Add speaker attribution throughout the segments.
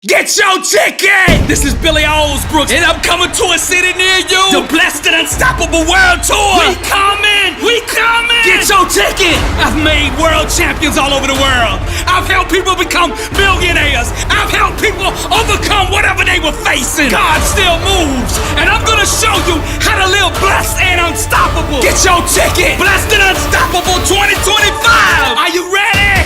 Speaker 1: Get your ticket! This is Billy Alsbrooks, and I'm coming to a city near you. The Blessed and Unstoppable World Tour. We coming! We coming! Get your ticket! I've made world champions all over the world. I've helped people become billionaires. I've helped people overcome whatever they were facing. God still moves, and I'm gonna show you how to live blessed and unstoppable. Get your ticket! Blessed and Unstoppable 2025! Are you ready?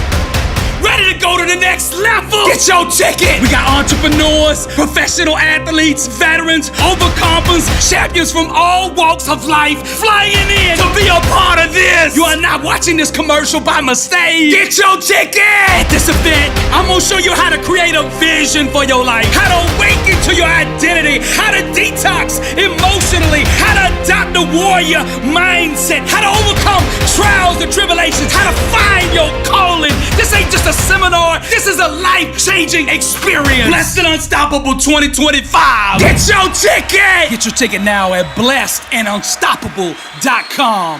Speaker 1: Ready to go to the next level? Get your ticket! We got entrepreneurs, professional athletes, veterans, overcomers, champions from all walks of life flying in to be a part of this. You are not watching this commercial by mistake. Get your ticket! At this event, I'm gonna show you how to create a vision for your life, how to awaken to your identity, how to detox emotionally, how to adopt the warrior mindset, how to overcome trials and tribulations, how to find your calling. This ain't just a seminar, this is a life-changing experience. Blessed and Unstoppable 2025. Get your ticket! Get your ticket now at blessedandunstoppable.com.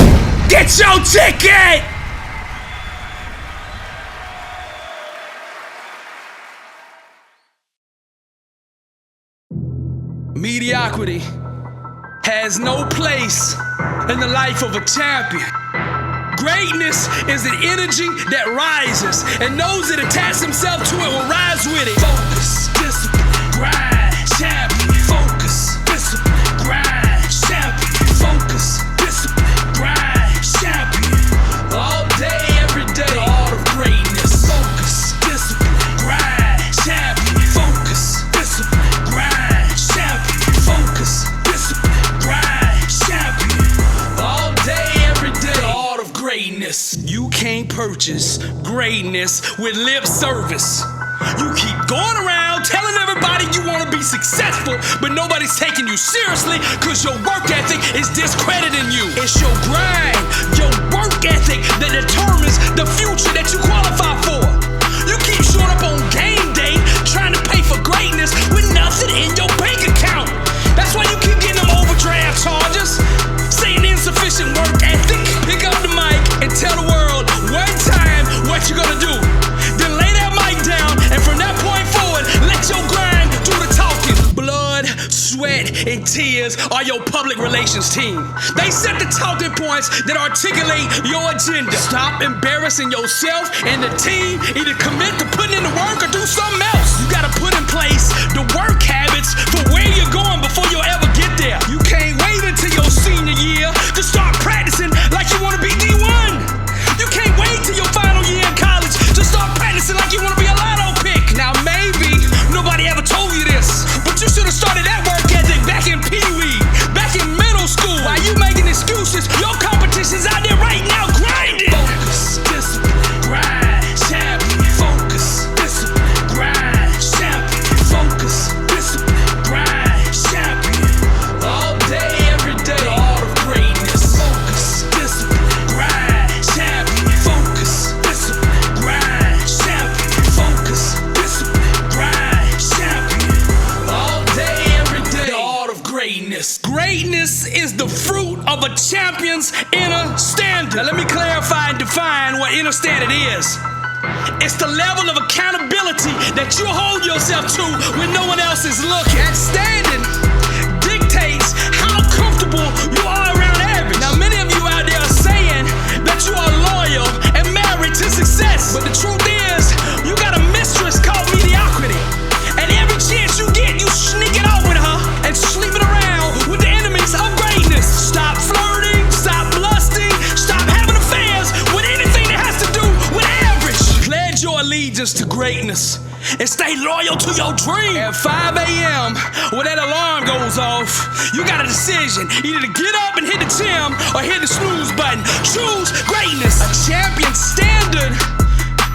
Speaker 1: Get your ticket! Mediocrity has no place in the life of a champion. Greatness is an energy that rises, and those that attach themselves to it will rise with it. Focus, discipline, grind, champion. Focus, discipline, grind, champion. Focus, discipline, grind, champion. All day, every day, the art of greatness. Focus, discipline, grind, champion. Focus, discipline, grind, champion. Focus, discipline, grind, champion. All day, every day, the art of greatness. You can't purchase greatness with lip service. You keep going around telling everybody you want to be successful, but nobody's taking you seriously because your work ethic is discrediting you. It's your grind, your work ethic that determines the future that you qualify for. You keep showing up on game day trying to pay for greatness with nothing in your bank account. That's why you keep getting them overdraft charges, saying insufficient work ethic. Pick up the mic and tell the world one time what you're gonna do. Then lay that mic down, and from that point forward, let your grind do the talking. Blood, sweat, and tears are your public relations team. They set the talking points that articulate your agenda. Stop embarrassing yourself and the team. Either commit to putting in the work or do something else. You gotta put in place the work habits for where you're going before you'll ever get there. You can't wait until your senior year to start practicing like you wanna be D1. You can't wait till your final year in college to start practicing like you wanna be a lotto pick. Now maybe nobody ever told you this, but you should have started that work ethic back in Pee-wee, back in middle school. While you making excuses, your competition's out there right now grinding. Focus, discipline, grind, champion. Focus, discipline, grind, champion. Focus, discipline, grind, champion. All day, every day, the art of greatness. Focus, discipline, grind, champion. Focus, discipline, grind, champion. Focus, discipline, grind, champion. All day, every day, the art of greatness. Greatness is the fruit of a champion's inner standard. Now let me clarify and define what inner standard is. It's the level of accountability that you hold yourself to when no one else is looking. That standard dictates how comfortable you are around average. Now many of you out there are saying that you are loyal and married to success, but the truth is you got a mistress called mediocrity, and every chance you get you sneak it out with her and sleeping around with the enemies of greatness. Stop flirting, stop lusting, stop having affairs with anything that has to do with average. Pledge your allegiance to greatness and stay loyal to your dream. At 5 a.m., when that alarm goes off, you got a decision, either to get up and hit the gym or hit the snooze button. Choose greatness. A champion's standard,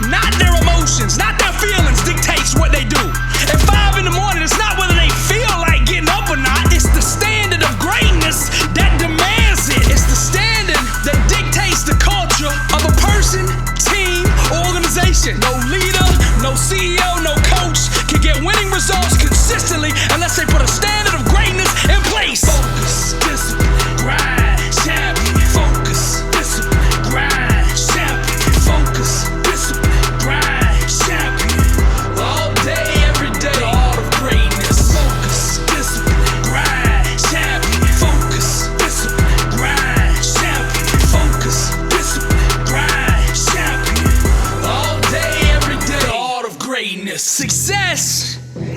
Speaker 1: not their emotions, not their feelings, dictates what they do. At 5 in the morning, it's not whether they feel like getting up or not. It's the standard of greatness that demands it. It's the standard that dictates the culture of a person, team, or organization. No leader, no CEO, no coach can get winning results consistently unless they put a standard of greatness in place. Focus, discipline, grind, champion. Focus, discipline, grind, champion. Focus, discipline, grind, champion. All day, every day.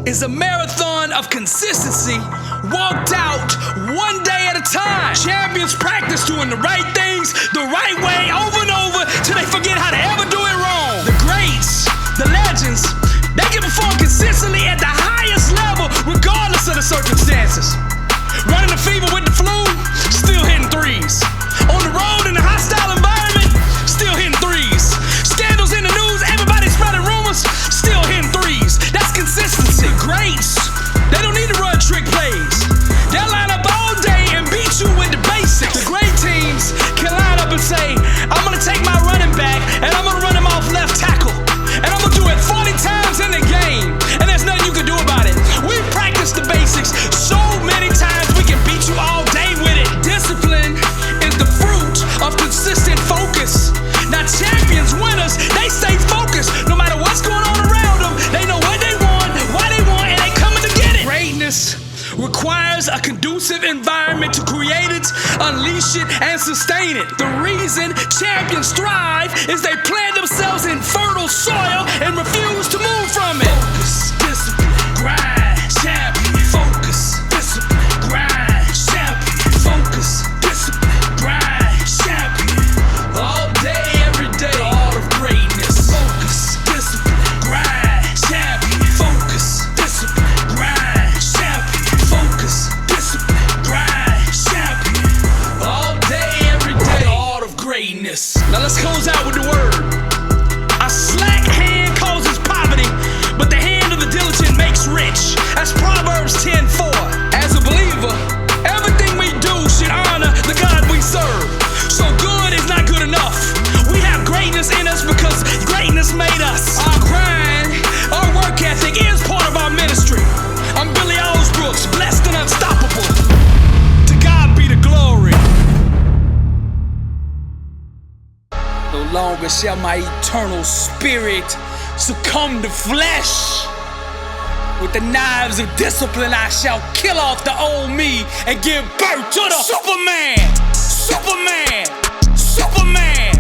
Speaker 1: is a marathon of consistency walked out one day at a time. Champions practice doing the right things the right way over and over till they forget how to ever do it wrong. The greats, the legends, they can perform consistently at the highest level regardless of the circumstances. Running the fever with the flu, still hitting threes. On the road in a hostile environment, still hitting threes. Scandals in the news, everybody spreading rumors, still hitting threes. That's consistency. Greats, they don't need to run trick plays. They'll line up all day and beat you with the basics. The great teams can line up and say, I'm gonna take my running back and I'm gonna run him off left tackle. And I'm gonna do it 40 times in the game. And there's nothing you can do about it. We've practiced the basics so many times we can beat you all day with it. Discipline is the fruit of consistent focus. Now champions, winners, they stay focused. No matter what's going on around them, they know what they want, why they want, and they coming to get it. Greatness requires a conducive environment to create it, unleash it, and sustain it. The reason champions thrive is they plant themselves in fertile soil and refuse to move from it. Focus, discipline, grind, champion. Focus, discipline, grind, champion. Focus, discipline, grind, champion. All day, every day, the art of greatness. Focus, discipline, grind, champion. Focus, discipline, grind, champion. Focus, discipline, grind, champion. All day, every day, the art of greatness. Now let's close out with the word. A slack hand causes poverty, but the hand of the diligent makes rich. That's Proverbs 10:4. As a believer, everything we do should honor the God we serve. So good is not good enough. We have greatness in us because greatness made us. Our grind, our work ethic is part of our ministry. I'm Billy Alsbrooks, blessed and unstoppable. To God be the glory. No longer shall my eternal spirit succumb to flesh. With the knives of discipline I shall kill off the old me and give birth to the Superman. Superman. Superman.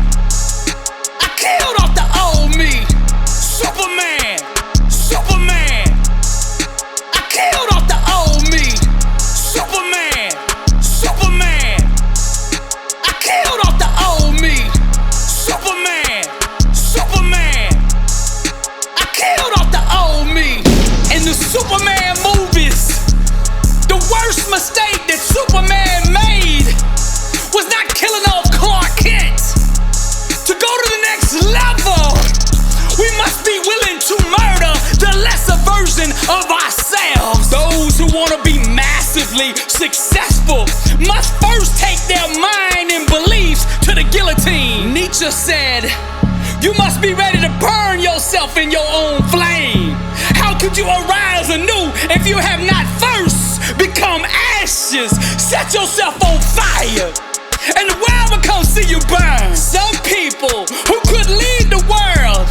Speaker 1: I killed off the old me. Superman. Superman. I killed off the old me. Superman. Superman. I killed off the old me. Superman. Superman. I killed off the old me. In the Superman movies, the worst mistake that Superman made was not killing off Clark Kent. To go to the next level, we must be willing to murder the lesser version of ourselves. Those who want to be massively successful must first take their mind and beliefs to the guillotine. Nietzsche said, you must be ready to burn yourself in your own flame. How could you arise anew if you have not first become ashes? Set yourself on fire, and the world will come see you burn. Some people who could lead the world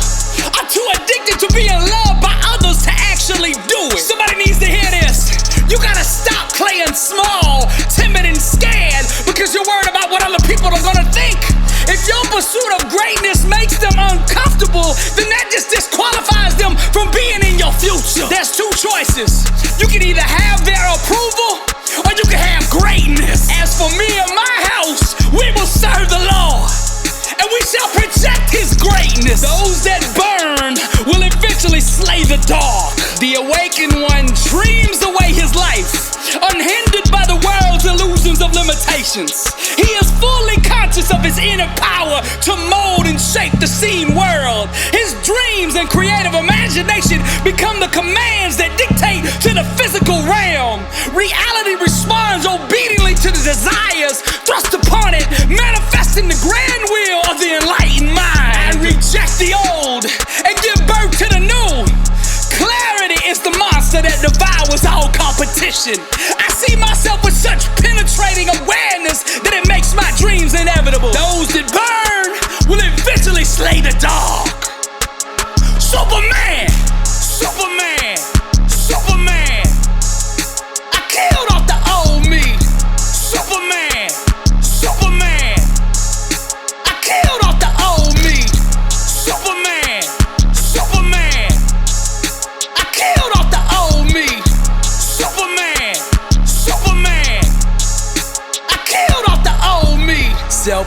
Speaker 1: are too addicted to being loved by others to actually do it. Somebody needs to hear this. You gotta stop playing small, timid, and scared because you're worried about what other people are gonna think. If your pursuit of greatness makes them uncomfortable, then that just disqualifies them from being in your future. There's two choices. You can either have their approval or you can have greatness. As for me and my house, we will serve the Lord, and we shall project His greatness. Those that burn will eventually slay the dark. The awakened one dreams away his life, unhindered by the world's illusions of limitations. He is fully conscious of his inner power to mold and shape the seen world. His dreams and creative imagination become the commands that dictate to the physical realm. Reality responds obediently to the desires thrust upon it, manifesting the grand will of the enlightened mind. I reject the old and give birth to the new. Clarity is the monster that devours all competition. I see myself with such penetrating awareness that it makes my dreams inevitable. Those that burn will eventually slay the dark. Superman! Superman! Superman! I killed off the old me. Superman! Superman! I killed off the old me. Superman! Superman! I killed off the old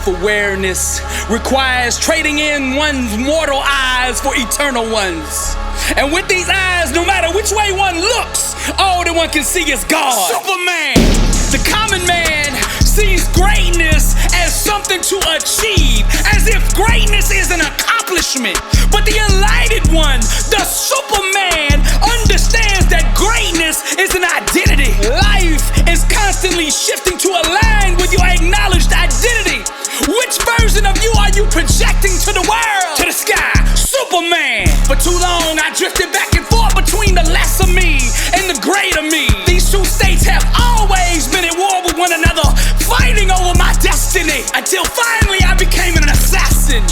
Speaker 1: Self-awareness requires trading in one's mortal eyes for eternal ones. And with these eyes, no matter which way one looks, all that one can see is God. Superman! The common man sees greatness as something to achieve, as if greatness is an accomplishment. But the enlightened one, the Superman, understands that greatness is an identity. Life is constantly shifting to align with your acknowledged identity. Which version of you are you projecting to the world? To the sky, Superman. For too long, I drifted back and forth between the lesser me and the greater me. These two states have always been at war with one another, fighting over my destiny, until finally I became an assassin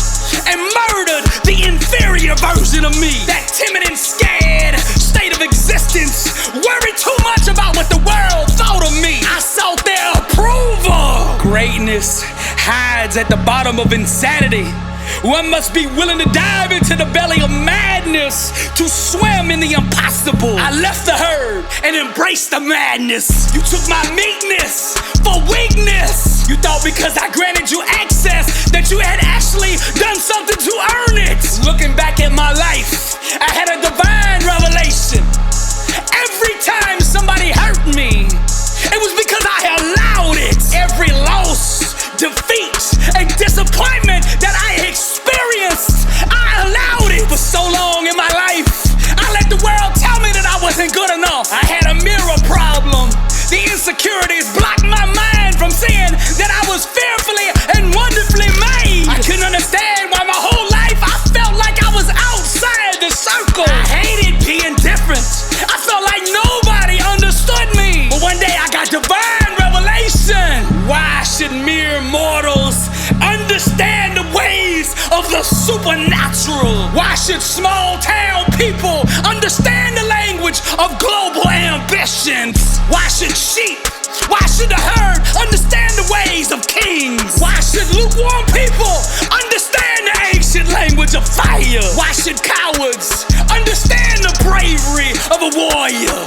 Speaker 1: and murdered the inferior version of me. That timid and scared state of existence worried too much about what the world thought of me. I sought their approval. Greatness hides at the bottom of insanity. One must be willing to dive into the belly of madness to swim in the impossible. I left the herd and embraced the madness. You took my meekness for weakness. You thought because I granted you access that you had actually done something to earn it. Looking back at my life, I had a divine revelation. Every time somebody hurt me, it was because I allowed it. Every loss, defeat, and disappointment that I experienced, I allowed it. For so long in my life, I let the world tell me that I wasn't good enough. I had a mirror problem. The insecurities blocked my mind from seeing that I was fearfully and wonderfully made. I couldn't understand why my whole life I felt like I was outside the circle. I hated being different. I felt like nobody understood me. But one day I got divine revelation. Why should mere mortals understand the ways of the supernatural? Why should small town people understand the language of global ambitions? Why should sheep, why should the herd understand the ways of kings? Why should lukewarm people understand the ancient language of fire? Why should cowards understand the bravery of a warrior?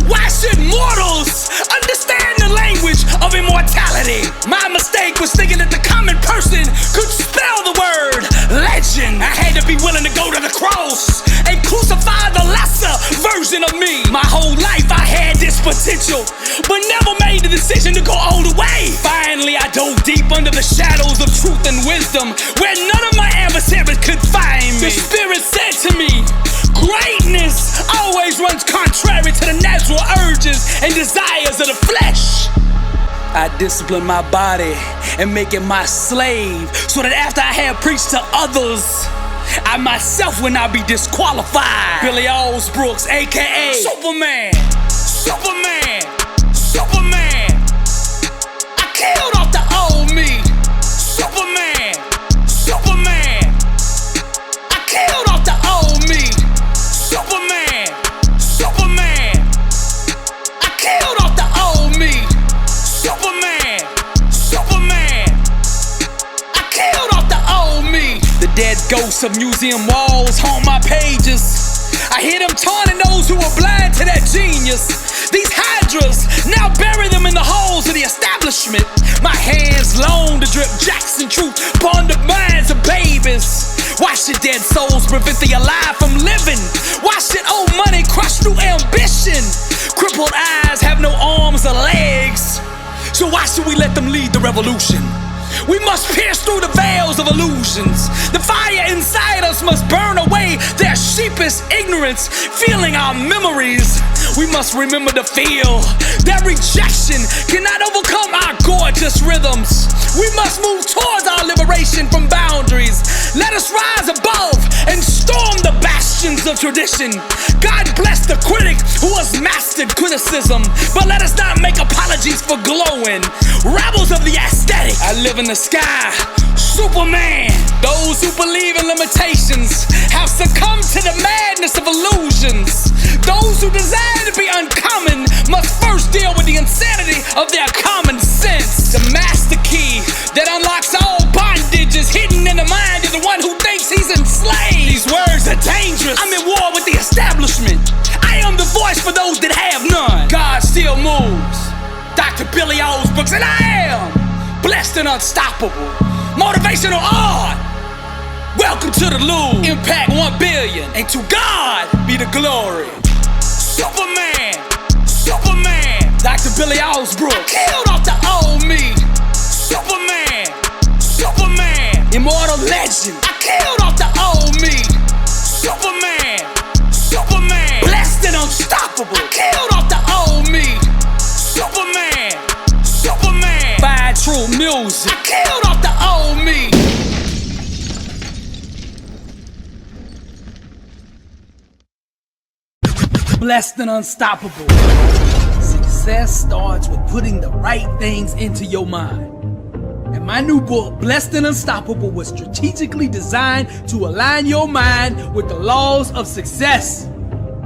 Speaker 1: Why should mortals understand the language of immortality? My mistake was thinking that the common person could spell the word legend. I had to be willing to go to the cross and crucify the lesser version of me. My whole life I had this potential, but never made the decision to go all the way. Finally I dove deep under the shadows of truth and wisdom, where none of my adversaries could find me. The Spirit said to me, greatness always runs contrary to the natural urges and desires of the flesh. I discipline my body and make it my slave, so that after I have preached to others, I myself will not be disqualified. Billy Alsbrooks, aka Superman. Superman. Superman. I killed off the old me. Superman. Superman. I killed off the old me. Superman. Superman. I killed off the old me. Superman. Superman. I killed off the old me. The dead ghosts of museum walls haunt my pages. I hear them taunting those who were blind to that genius. These hydras now bury them in the holes of the establishment. My hands long to drip Jackson truth upon the minds of babies. Why should dead souls prevent the alive from living? Why should old money crush through ambition? Crippled eyes have no arms or legs, so why should we let them lead the revolution? We must pierce through the veils of illusions. The fire inside us must burn away their sheepish ignorance, feeling our memories. We must remember to feel that rejection cannot overcome our gorgeous rhythms. We must move towards our liberation from boundaries. Let us rise above and storm the bastions of tradition. God bless the critic who has mastered criticism, but let us not make apologies for glowing. Rebels of the aesthetic, I live in the sky, Superman. Those who believe in limitations have succumbed to the madness of illusions. Those who desire to be uncommon must first deal with the insanity of their common sense. The master key that unlocks all bondage is hidden in the mind of the one who thinks he's enslaved. These words are dangerous. I'm at war with the establishment. I am the voice for those that have none. God still moves. Dr. Billy Alsbrooks, and I am blessed and unstoppable. Motivational art. Welcome to the loop. Impact 1 billion. And to God be the glory. Superman. Superman. Dr. Billy Alsbrooks. Killed off the old me. Superman. Superman. Immortal legend. I killed off the old me. Superman. Superman. Blessed and unstoppable. I killed off the old me. Superman. Superman. Find true music. I killed off the old me. Blessed and unstoppable. Success starts with putting the right things into your mind. And my new book, Blessed and Unstoppable, was strategically designed to align your mind with the laws of success.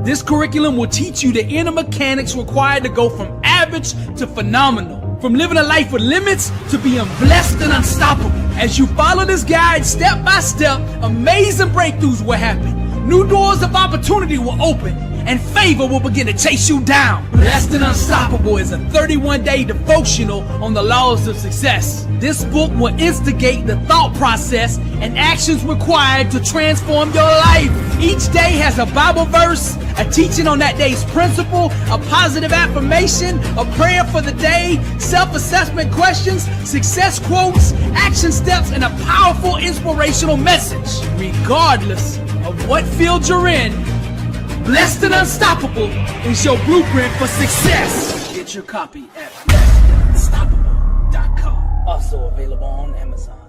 Speaker 1: This curriculum will teach you the inner mechanics required to go from average to phenomenal, from living a life with limits to being blessed and unstoppable. As you follow this guide step by step, amazing breakthroughs will happen. New doors of opportunity will open, and favor will begin to chase you down. Blessed and Unstoppable is a 31-day devotional on the laws of success. This book will instigate the thought process and actions required to transform your life. Each day has a Bible verse, a teaching on that day's principle, a positive affirmation, a prayer for the day, self-assessment questions, success quotes, action steps, and a powerful inspirational message. Regardless of what field you're in, Blessed and Unstoppable is your blueprint for success. Get your copy at blessedandunstoppable.com. Also available on Amazon.